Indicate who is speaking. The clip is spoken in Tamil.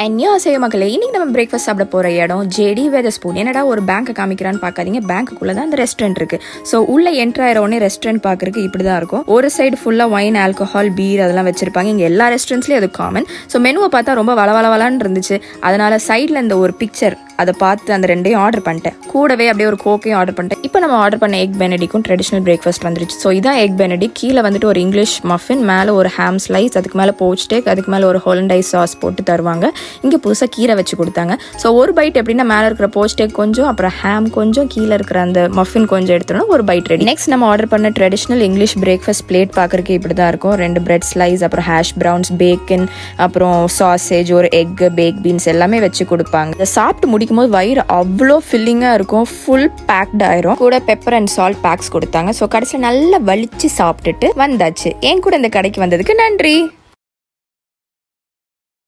Speaker 1: அன்னியாசேய மக்களே, இன்னைக்கு நம்ம பிரேக்ஃபாஸ்ட் சாப்பிட போகிற இடம் ஜேடி வெதர்ஸ்பூன். என்னடா ஒரு பேங்க்கை காமிக்கிறான்னு பார்க்காதீங்க, பேங்க்குள்ளே தான் அந்த ரெஸ்டாரண்ட் இருக்குது. ஸோ உள்ளே என்ட்ரு ஆயிரவுடனே ரெஸ்டாரண்ட் பார்க்குறதுக்கு இப்படி தான் இருக்கும். ஒரு சைடு ஃபுல்லாக ஒயின், ஆல்கஹால், பீர் அதெல்லாம் வச்சிருப்பாங்க. இங்கே எல்லா ரெஸ்டாரண்ட்ஸ்லேயும் அது காமன். ஸோ மெனுவை பார்த்தா ரொம்ப வளவளவலான்னு இருந்துச்சு. அதனால் சைடில் இந்த ஒரு பிக்சர் அதை பார்த்து அந்த ரெண்டையும் ஆர்டர் பண்ணிட்டேன். கூடவே அப்படியே ஒரு கோக்கையும் ஆர்டர் பண்ணிட்டேன். இப்போ நம்ம ஆர்டர் பண்ண எக் பெனடிக்கும் ட்ரெடிஷ்னல் பிரேக்ஃபாஸ்ட் வந்துருச்சு. ஸோ இதான் எக் பெனடிக். கீழே வந்துட்டு ஒரு இங்கிலீஷ் மஃபின், மேலே ஒரு ஹாம் ஸ்லைஸ், அதுக்கு மேலே போச் ஸ்டேக், அதுக்கு மேலே ஒரு ஹோலண்டைஸ் சாஸ் போட்டு தருவாங்க. இங்கே புதுசாக கீரை வச்சு கொடுத்தாங்க. ஸோ ஒரு பைட் எப்படின்னா மேலே இருக்கிற போச் ஸ்டேக் கொஞ்சம், அப்புறம் ஹாம் கொஞ்சம், கீழே இருக்கிற அந்த மஃபின் கொஞ்சம் எடுத்துடணும், ஒரு பைட் ரெடி. நெக்ஸ்ட் நம்ம ஆர்டர் பண்ண ட்ரெடிஷ்னல் இங்கிலீஷ் பிரேக்ஃபாஸ்ட் பிளேட் பார்க்குறதுக்கு இப்படி தான் இருக்கும். 2 பிரெட் ஸ்லைஸ், அப்புறம் ஹேஷ் ப்ரவுன்ஸ், பேக்கன், அப்புறம் சாசேஜ், ஒரு எக், பேக் பீன்ஸ் எல்லாமே வச்சு கொடுப்பாங்க. இதை சாப்பிட்டு முடிக்கும் போது வயிறு அவ்வளோ ஃபில்லிங்காக இருக்கும், ஃபுல் பேக்ட் ஆயிரும். கூட பெப்பர் அண்ட் சால்ட் பேக்ஸ் கொடுத்தாங்க. ஸோ கடைசியில் நல்லா வலிச்சு சாப்பிட்டுட்டு வந்தாச்சு. என் கூட இந்த கடைக்கு வந்ததுக்கு நன்றி.